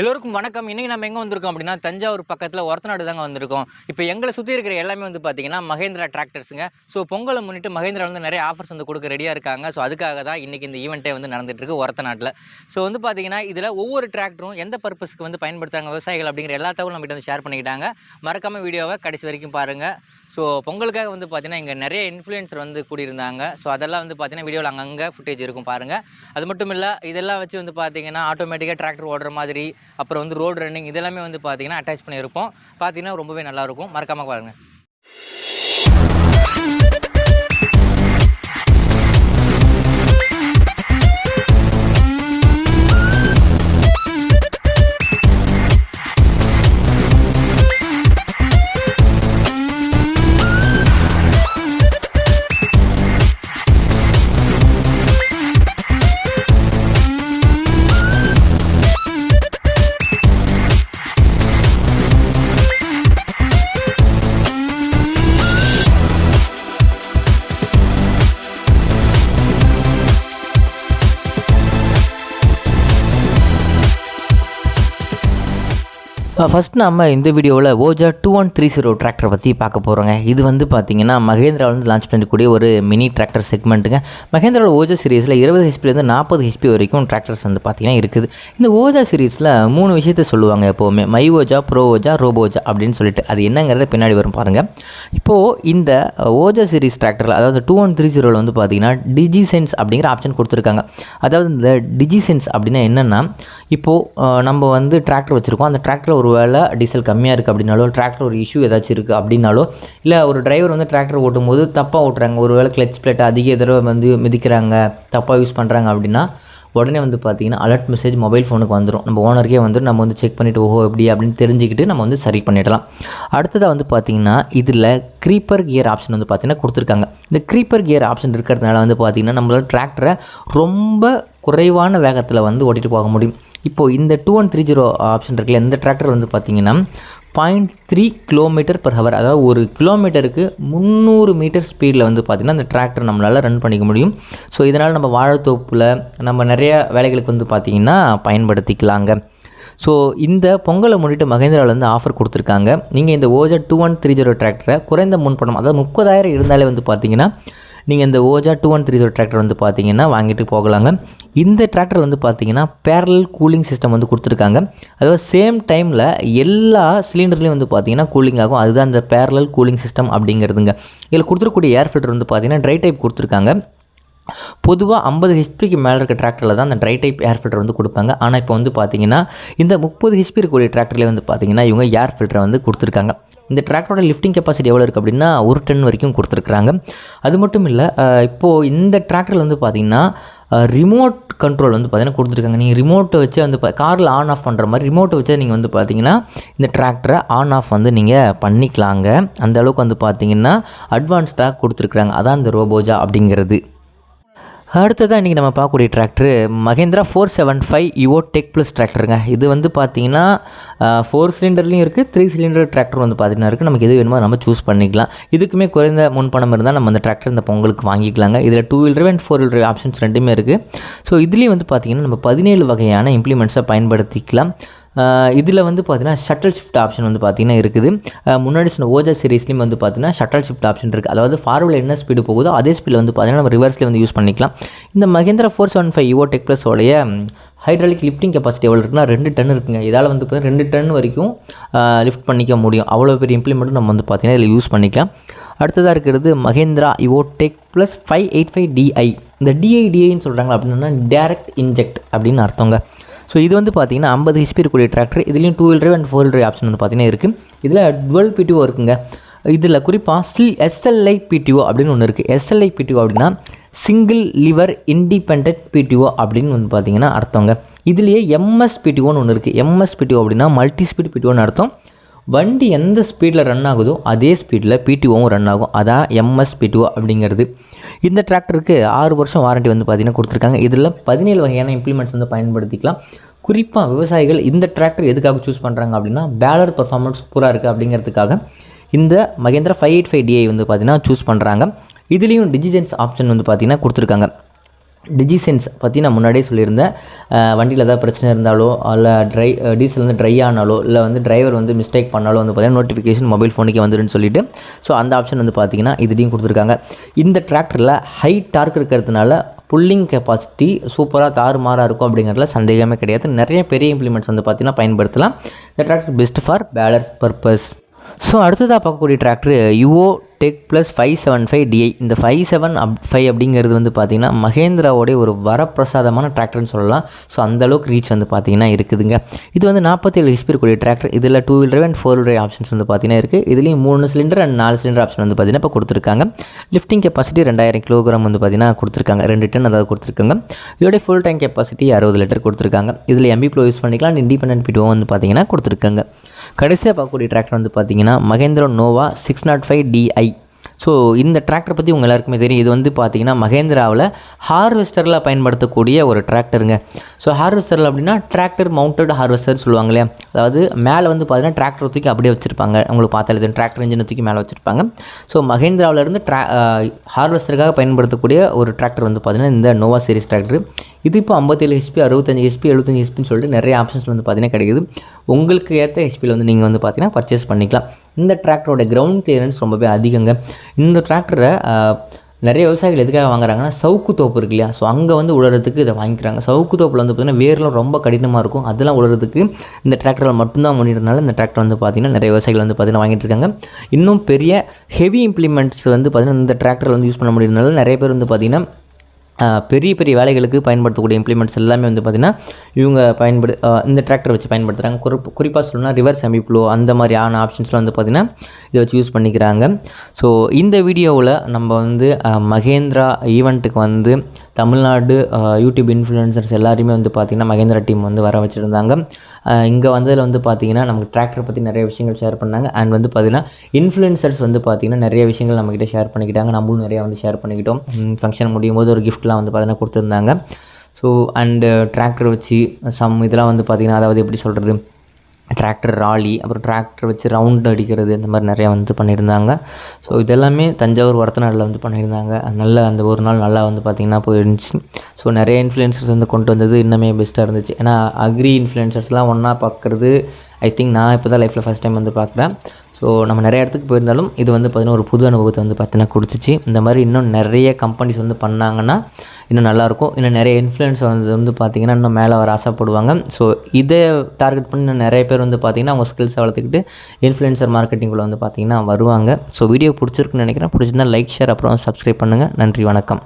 எல்லோருக்கும் வணக்கம். இன்னைக்கு நம்ம எங்கே வந்திருக்கோம் அப்படின்னா, தஞ்சாவூர் பக்கத்தில் ஒரத்தநாடு தாங்க வந்திருக்கோம். இப்போ எங்களை சுற்றி இருக்கிற எல்லாமே வந்து பார்த்தீங்கன்னா மகேந்திரா டிராக்டர்ஸுங்க. ஸோ பொங்கலை முன்னிட்டு மகேந்திரா வந்து நிறைய ஆஃபர்ஸ் வந்து கொடுக்க ரெடியாக இருக்காங்க. ஸோ அதுக்காக தான் இன்னைக்கு இந்த ஈவெண்ட்டே வந்து நடந்துட்டு இருக்கு ஒரத்தநாட்டில். ஸோ வந்து பார்த்தீங்கன்னா இதில் ஒவ்வொரு டிராக்டரும் எந்த பர்பஸ்க்கு வந்து பயன்படுத்துறாங்க விவசாயிகள் அப்படிங்கிற எல்லா தகவலும் நம்மகிட்ட வந்து ஷேர் பண்ணிக்கிட்டாங்க. மறக்காம வீடியோவை கடைசி வரைக்கும் பாருங்கள். ஸோ பொங்கலுக்காக வந்து பார்த்தீங்கன்னா இங்கே நிறைய இன்ஃப்ளூயன்சர் வந்து கூடியிருந்தாங்க. ஸோ அதெல்லாம் வந்து பார்த்தீங்கன்னா வீடியோவில் அங்கங்கே ஃபுட்டேஜ் இருக்கும் பாருங்கள். அது மட்டும் இல்லை, இதெல்லாம் வச்சு வந்து பார்த்தீங்கன்னா ஆட்டோமேட்டிக்காக டிராக்டர் ஓடுற மாதிரி, அப்புறம் வந்து ரோடு ரன்னிங் இதெல்லாமே வந்து பார்த்தீங்கன்னா அட்டாச் பண்ணியிருப்போம். பார்த்தீங்கன்னா ரொம்பவே நல்லாயிருக்கும். மறக்காமல் பாருங்கள். ஃபஸ்ட் நம்ம இந்த வீடியோவில் ஓஜா 2130 டிராக்டரை பற்றி பார்க்க போகிறோங்க. இது வந்து பார்த்திங்கன்னா மகேந்திரா வந்து லான்ச் பண்ணக்கூடிய ஒரு மினி டிராக்டர் செக்மெண்ட்டுங்க. மகேந்திராவில் ஓஜா சீரீஸில் 20 ஹெச்பிலேருந்து 40 ஹெச்பி வரைக்கும் டிராக்டர்ஸ் வந்து பார்த்திங்கன்னா இருக்குது. இந்த ஓஜா சீரீஸில் 3 விஷயத்த சொல்லுவாங்க எப்போவுமே: மை ஓஜா, ப்ரோ ஓஜா, ரோபோஜா அப்படின்னு சொல்லிட்டு. அது என்னங்கிறத பின்னாடி வரும் பாருங்கள். இப்போது இந்த ஓஜா சீரீஸ் டிராக்டரில், அதாவது 2130 வந்து பார்த்திங்கன்னா டிஜிசென்ஸ் அப்படிங்கிற ஆப்ஷன் கொடுத்துருக்காங்க. அதாவது இந்த டிஜிசென்ஸ் அப்படின்னா என்னென்னா, இப்போது நம்ம வந்து டிராக்டர் வச்சுருக்கோம். அந்த டிராக்டர் ஒரு வேளை டீசல் கம்மியாக இருக்குது அப்படின்னாலோ, டிராக்டர் ஒரு இஷ்யூ ஏதாச்சும் இருக்குது அப்படின்னாலோ, இல்லை ஒரு டிரைவர் வந்து டிராக்டர் ஓட்டும்போது தப்பாக ஓட்டுறாங்க, ஒரு வேளை கிளச் பிளேட்டை அதிக தடவை வந்து மிதிக்கிறாங்க, தப்பாக யூஸ் பண்ணுறாங்க அப்படின்னா உடனே வந்து பார்த்திங்கன்னா அலர்ட் மெசேஜ் மொபைல் ஃபோனுக்கு வந்துடும். நம்ம ஓனருக்கே வந்துடும். நம்ம வந்து செக் பண்ணிவிட்டு ஓஹோ எப்படி அப்படின்னு தெரிஞ்சுக்கிட்டு நம்ம வந்து சரி பண்ணிடலாம். அடுத்ததாக வந்து பார்த்திங்கன்னா இதில் க்ரீப்பர் கியர் ஆப்ஷன் வந்து பார்த்திங்கன்னா கொடுத்துருக்காங்க. இந்த க்ரீப்பர் கியர் ஆப்ஷன் இருக்கிறதுனால வந்து பார்த்திங்கன்னா நம்மளால் டிராக்டரை ரொம்ப குறைவான வேகத்தில் வந்து ஓட்டிகிட்டு போக முடியும். இப்போது இந்த 2130 ஆப்ஷன் இருக்குல்ல, இந்த டிராக்டர் வந்து பார்த்திங்கன்னா 0.3 km/h, அதாவது ஒரு கிலோமீட்டருக்கு 300 மீட்டர் ஸ்பீடில் வந்து பார்த்திங்கன்னா அந்த டிராக்டர் நம்மளால் ரன் பண்ணிக்க முடியும். ஸோ இதனால் நம்ம வாழைத்தோப்பில் நம்ம நிறைய வேலைகளுக்கு வந்து பார்த்திங்கன்னா பயன்படுத்திக்கலாங்க. ஸோ இந்த பொங்கலை முன்னிட்டு மகேந்திராவில் வந்து ஆஃபர் கொடுத்துருக்காங்க. நீங்கள் இந்த ஓஜா 2130 டிராக்டரை குறைந்த முன்பணம், அதாவது 30,000 இருந்தாலே வந்து பார்த்திங்கன்னா நீங்கள் இந்த ஓஜா 2130 டிராக்டர் வந்து பார்த்தீங்கன்னா வாங்கிட்டு போகலாங்க. இந்த டிராக்டர் வந்து பார்த்தீங்கன்னா பேரலல் கூலிங் சிஸ்டம் வந்து கொடுத்துருக்காங்க. அதாவது சேம் டைமில் எல்லா சிலிண்டர்லேயும் வந்து பார்த்தீங்கன்னா கூலிங் ஆகும். அதுதான் இந்த பேரலல் கூலிங் சிஸ்டம் அப்படிங்கிறதுங்க. இதில் கொடுத்துருக்கூடிய ஏர் ஃபில்டர் வந்து பார்த்தீங்கன்னா ட்ரை டைப் கொடுத்துருக்காங்க. பொதுவாக 50 ஹெச்பிக்கு மேலே இருக்க டிராக்டரில் தான் அந்த ட்ரை டைப் ஏர் ஃபில்டர் வந்து கொடுப்பாங்க. ஆனால் இப்போ வந்து பார்த்திங்கன்னா இந்த 30 ஹெச்பி இருக்கக்கூடிய டிராக்டர்லேயே வந்து பார்த்திங்கன்னா இவங்க ஏர் ஃபில்டரை வந்து கொடுத்துருக்காங்க. இந்த டிராக்டரோட லிஃப்டிங் கெப்பாசிட்டி எவ்வளோ இருக்குது அப்படின்னா 1 டன் வரைக்கும் கொடுத்துருக்குறாங்க. அது மட்டும் இல்லை, இப்போது இந்த டிராக்டரில் வந்து பார்த்திங்கன்னா ரிமோட் கண்ட்ரோல் வந்து பார்த்திங்கன்னா கொடுத்துருக்காங்க. நீங்கள் ரிமோட்டை வச்சு வந்து காரில் ஆன் ஆஃப் பண்ணுற மாதிரி ரிமோட்டை வச்சு நீங்கள் வந்து பார்த்திங்கன்னா இந்த டிராக்டரை ஆன் ஆஃப் வந்து நீங்கள் பண்ணிக்கலாங்க. அந்த அளவுக்கு வந்து பார்த்திங்கன்னா அட்வான்ஸ்டாக கொடுத்துருக்குறாங்க. அதான் இந்த ரோபோஜா அப்படிங்கிறது. அடுத்ததான் இன்றைக்கி நம்ம பார்க்கக்கூடிய tractor Mahindra 475 Yuvo tech plus டிராக்டருங்க. இது வந்து பார்த்திங்கன்னா 4 சிலிண்டர்லேயும் இருக்குது, 3 சிலிண்டர் டிராக்டர் வந்து பார்த்திங்கன்னா இருக்குது. நமக்கு எது வேணுமோ நம்ம சூஸ் பண்ணிக்கலாம். இதுக்குமே குறைந்த முன்பணம் இருந்தால் நம்ம அந்த டிராக்டர் இந்த பொங்கலுக்கு வாங்கிக்கலாங்க. இதில் 2 வீலர் அண்ட் 4 வீலர் ஆப்ஷன்ஸ் ரெண்டுமே இருக்குது. ஸோ இதுலேயும் வந்து பார்த்திங்கன்னா நம்ம 17 வகையான இம்ப்ளிமெண்ட்ஸை பயன்படுத்திக்கலாம். இதில் வந்து பார்த்திங்கன்னா ஷட்டல் ஷிஃப்ட் ஆப்ஷன் வந்து பார்த்திங்கன்னா இருக்குது. முன்னாடி சொன்ன ஓஜா சீரீஸ்லேயும் வந்து பார்த்திங்கன்னா ஷட்டல் ஷிஃப்ட் ஆப்ஷன் இருக்குது. அதாவது ஃபார்வர்டில் என்ன ஸ்பீடு போகுதோ அதே ஸ்பீடில் வந்து பார்த்திங்கன்னா நம்ம ரிவர்ஸ்லேயே வந்து யூஸ் பண்ணிக்கலாம். இந்த மகேந்திரா 475 யுவோ டெக் ப்ளஸோடைய ஹைட்ராலிக் லிஃப்டிங் கெப்பாசிட்டி எவ்வளோ இருக்குன்னா 2 டன் இருக்குங்க. இதால் வந்து பார்த்திங்கன்னா 2 டன் வரைக்கும் லிஃப்ட் பண்ணிக்க முடியும். அவ்வளோ பெரிய இம்ப்ளிமெண்ட்டும் நம்ம வந்து பார்த்திங்கன்னா இதில் யூஸ் பண்ணிக்கலாம். அடுத்ததாக இருக்கிறது மகேந்திரா யுவோ டெக் ப்ளஸ் 585DI. இந்த டிஐன்னு சொல்கிறாங்க அப்படின்னா டேரக்ட் இன்ஜெக்ட் அப்படின்னு அர்த்தங்க. ஸோ இது வந்து பார்த்திங்கன்னா 50 ஹெச்பி இருக்கக்கூடிய டிராக்டர். இதுலேயும் 2 வீலர் அண்ட் 4 வீலர் ஆப்ஷன் வந்து பார்த்திங்கன்னா இருக்குது. இதில் 12 PTO இருக்குங்க. இதில் குறிப்பாக SLI PTO அப்படின்னு ஒன்று இருக்குது. SLI PTO அப்படின்னா சிங்கிள் லிவர் இண்டிபெண்ட் PTO அப்படின்னு வந்து பார்த்திங்கன்னா அர்த்தங்க. இதுலேயே MS PTOன்னு ஒன்று இருக்குது. MS PTO அப்படின்னா மல்டி ஸ்பீட் PTOன்னு அர்த்தம். வண்டி எந்த ஸ்பீடில் ரன் ஆகுதோ அதே ஸ்பீடில் PTOவும் ரன் ஆகும். அதான் MS PTO அப்படிங்கிறது. இந்த டிராக்டருக்கு 6 வருஷம் வாரண்ட்டி வந்து பார்த்திங்கன்னா கொடுத்துருக்காங்க. இதில் 17 வகையான இம்ப்ளிமெண்ட்ஸ் வந்து பயன்படுத்திக்கலாம். குறிப்பாக விவசாயிகள் இந்த டிராக்டர் எதுக்காக சூஸ் பண்ணுறாங்க அப்படின்னா பேலர் பர்ஃபார்மன்ஸ் சூப்பராக இருக்குது அப்படிங்கிறதுக்காக இந்த மகேந்திரா 585DI வந்து பார்த்திங்கன்னா சூஸ் பண்ணுறாங்க. இதுலேயும் டிஜிசென்ஸ் ஆப்ஷன் வந்து பார்த்திங்கன்னா கொடுத்துருக்காங்க. டிஜிசென்ஸ் பற்றி நான் முன்னாடியே சொல்லியிருந்தேன். வண்டியில் ஏதாவது பிரச்சனை இருந்தாலோ இல்லை டீசல் வந்து ட்ரை ஆனாலோ இல்லை வந்து டிரைவர் வந்து மிஸ்டேக் பண்ணாலோ வந்து பார்த்திங்கன்னா நோட்டிஃபிகேஷன் மொபைல் ஃபோனுக்கே வந்துடுன்னு சொல்லிட்டு ஸோ அந்த ஆப்ஷன் வந்து பார்த்திங்கன்னா இதுலேயும் கொடுத்துருக்காங்க. இந்த டிராக்டரில் ஹை டார்க் இருக்கிறதுனால புல்லிங் கெப்பாசிட்டி சூப்பராக தாறுமாறாக இருக்கும் அப்படிங்கிறதுல சந்தேகமே கிடையாது. நிறைய பெரிய இம்ப்ளிமெண்ட்ஸ் வந்து பார்த்திங்கன்னா பயன்படுத்தலாம். இந்த tractor best for balance purpose. So அடுத்ததாக பார்க்கக்கூடிய டிராக்டர் யுவோ டெக் ப்ளஸ் 575DI. இந்த 575 அப்படிங்கிறது வந்து பார்த்திங்கன்னா மகேந்திராவோடைய ஒரு வரப்பிரசாதமான டிராக்டர்னு சொல்லலாம். ஸோ அந்தளவுக்கு ரீச் வந்து பார்த்திங்கன்னா இருக்குதுங்க. இது வந்து 47 HP இருக்கக்கூடிய டிராக்டர். இதில் 2 wheel drive and 4 wheel drive options வந்து பார்த்திங்கன்னா இருக்குது. இதுலேயும் 3 சிலிண்டர் அண்ட் 4 சிலிண்டர் ஆப்ஷன் வந்து பார்த்திங்கன்னா இப்போ கொடுத்துருக்காங்க. லிஃப்டிங் கெப்பாசிட்டி 2000 kg வந்து பார்த்திங்கன்னா கொடுத்துருக்காங்க. 2 டன் அதாவது கொடுத்துருக்காங்க. இதோடைய ஃபுல் டேங்க் கெப்பாசிட்டி 60 லிட்டர் கொடுத்துருக்காங்க. இதில் MB ப்ளோ யூஸ் பண்ணிக்கலாம். அண்ட் இண்டிபெண்டன்ட் PTO வந்து பார்த்திங்கன்னா கொடுத்துருக்காங்க. கடைசியாக பார்க்கக்கூடிய டிராக்டர் வந்து பார்த்திங்கன்னா மகேந்திரா நோவா 605DI. ஸோ இந்த டிராக்டர் பற்றி உங்கள் எல்லாருக்குமே தெரியும். இது வந்து பார்த்திங்கன்னா மகேந்திராவில் ஹார்வெஸ்டரில் பயன்படுத்தக்கூடிய ஒரு டிராக்டருங்க. ஸோ ஹார்வெஸ்டரில் அப்படின்னா டிராக்டர் மவுண்டட் ஹார்வெஸ்டர் சொல்லுவாங்க இல்லையா, அதாவது மேலே வந்து பார்த்திங்கன்னா டிராக்டர் தூக்கி அப்படியே வச்சுருப்பாங்க. உங்களுக்கு பார்த்தாலே தெரியும், டிராக்டர் இன்ஜினை தூக்கி மேலே வச்சுருப்பாங்க. ஸோ மகேந்திராவிலேருந்து ஹார்வெஸ்டருக்காக பயன்படுத்தக்கூடிய ஒரு டிராக்டர் வந்து பார்த்திங்கன்னா இந்த நோவா சீரிஸ் டிராக்டர். இது இப்போ 57 HP, 65 HP, 75 HPன்னு சொல்லிட்டு நிறைய ஆப்ஷன்ஸ் வந்து பார்த்திங்கன்னா கிடைக்குது. உங்களுக்கு ஏற்ற ஹெச்பியில் வந்து நீங்கள் வந்து பார்த்திங்கன்னா பர்ச்சேஸ் பண்ணிக்கலாம். இந்த டிராக்டரோட கிரவுண்ட் கிளியரன்ஸ் ரொம்பவே அதிகங்க. இந்த டிராக்டரை நிறைய விவசாயிகள் எதுக்காக வாங்குறாங்கன்னா சவுக்கு தோப்பு இருக்கு இல்லையா, ஸோ அங்கே வந்து உழறதுக்கு இதை வாங்கிக்கிறாங்க. சவுக்கு தோப்பில் வந்து பார்த்திங்கன்னா வேர்லாம் ரொம்ப கடினமாக இருக்கும், அதெல்லாம் உழறதுக்கு இந்த டிராக்டரில் மட்டும்தான் பண்ணிடுறதுனால இந்த டிராக்டர் வந்து பார்த்திங்கன்னா நிறைய விவசாயிகள் வந்து பார்த்திங்கன்னா வாங்கிட்டு இருக்காங்க. இன்னும் பெரிய ஹெவி இம்ப்ளிமெண்ட்ஸ் வந்து பார்த்திங்கன்னா இந்த டிராக்டரில் வந்து யூஸ் பண்ண முடியுறதுனால நிறைய பேர் வந்து பார்த்திங்கன்னா பெரிய பெரிய வேலைகளுக்கு பயன்படுத்தக்கூடிய இம்ப்ளிமெண்ட்ஸ் எல்லாமே வந்து பார்த்திங்கன்னா இவங்க இந்த டிராக்டர் வச்சு பயன்படுத்துகிறாங்க. குறிப்பாக சொல்லணும்னா ரிவர்ஸ் MB ப்ளோ அந்த மாதிரியான ஆப்ஷன்ஸ்லாம் வந்து பார்த்திங்கன்னா இதை வச்சு யூஸ் பண்ணிக்கிறாங்க. ஸோ இந்த வீடியோவில் நம்ம வந்து மகேந்திரா ஈவெண்ட்டுக்கு வந்து தமிழ்நாடு யூடியூப் இன்ஃப்ளூயன்சர்ஸ் எல்லாருமே வந்து பார்த்திங்கன்னா மகேந்திரா டீம் வந்து வர வச்சுருந்தாங்க. இங்கே வந்ததில் வந்து பார்த்திங்கன்னா நமக்கு டிராக்டர் பற்றி நிறைய விஷயங்கள் ஷேர் பண்ணாங்க. அண்ட் வந்து பார்த்திங்கன்னா இன்ஃப்ளூயன்சர்ஸ் வந்து பார்த்திங்கன்னா நிறைய விஷயங்கள் நம்மக்கிட்ட ஷேர் பண்ணிக்கிட்டாங்க. நம்மளும் நிறையா வந்து ஷேர் பண்ணிக்கிட்டோம். ஃபங்க்ஷன் முடியும் போது ஒரு கிஃப்ட்லாம் வந்து பார்த்திங்கன்னா கொடுத்துருந்தாங்க. ஸோ அண்டு டிராக்டர் வச்சு இதெல்லாம் வந்து பார்த்திங்கன்னா அதாவது எப்படி சொல்கிறது, டிராக்டர் ராலி, அப்புறம் டிராக்டர் வச்சு ரவுண்ட் அடிக்கிறது, இந்த மாதிரி நிறையா வந்து பண்ணியிருந்தாங்க. ஸோ இதெல்லாமே தஞ்சாவூர் ஒரத்தநாடில் வந்து பண்ணியிருந்தாங்க. நல்ல அந்த ஒரு நாள் நல்லா வந்து பார்த்திங்கன்னா போயிருந்துச்சு. ஸோ நிறைய இன்ஃப்ளூயன்சர்ஸ் வந்து கொண்டு வந்தது இன்னுமே பெஸ்ட்டாக இருந்துச்சு. ஏன்னா அக்ரி இன்ஃப்ளூயன்சர்ஸ்லாம் ஒன்றா பார்க்குறது ஐ திங்க் நான் இப்போ தான் லைஃப்பில் ஃபஸ்ட் டைம் வந்து பார்க்குறேன். ஸோ நம்ம நிறைய இடத்துக்கு போயிருந்தாலும் இது வந்து பார்த்திங்கன்னா ஒரு புது அனுபவத்தை வந்து பார்த்திங்கன்னா கொடுத்துச்சு. இந்த மாதிரி இன்னும் நிறைய கம்பெனிஸ் வந்து பண்ணாங்கன்னா இன்னும் நல்லாயிருக்கும். இன்னும் நிறைய இன்ஃப்ளூயன்ஸ் வந்து பார்த்திங்கன்னா இன்னும் மேலே வர ஆசைப்படுவாங்க. ஸோ இதை டார்கெட் பண்ணி இன்னும் நிறைய பேர் வந்து பார்த்திங்கன்னா அவங்க ஸ்கில்ஸை வளர்த்துக்கிட்டு இன்ஃப்ளூயன்சர் மார்க்கெட்டிங்குள்ளே வந்து பார்த்திங்கன்னா வருவாங்க. ஸோ வீடியோ பிடிச்சிருக்குன்னு நினைக்கிறேன். பிடிச்சிருந்தால் லைக், ஷேர், அப்புறம் சப்ஸ்கிரைப் பண்ணுங்கள். நன்றி, வணக்கம்.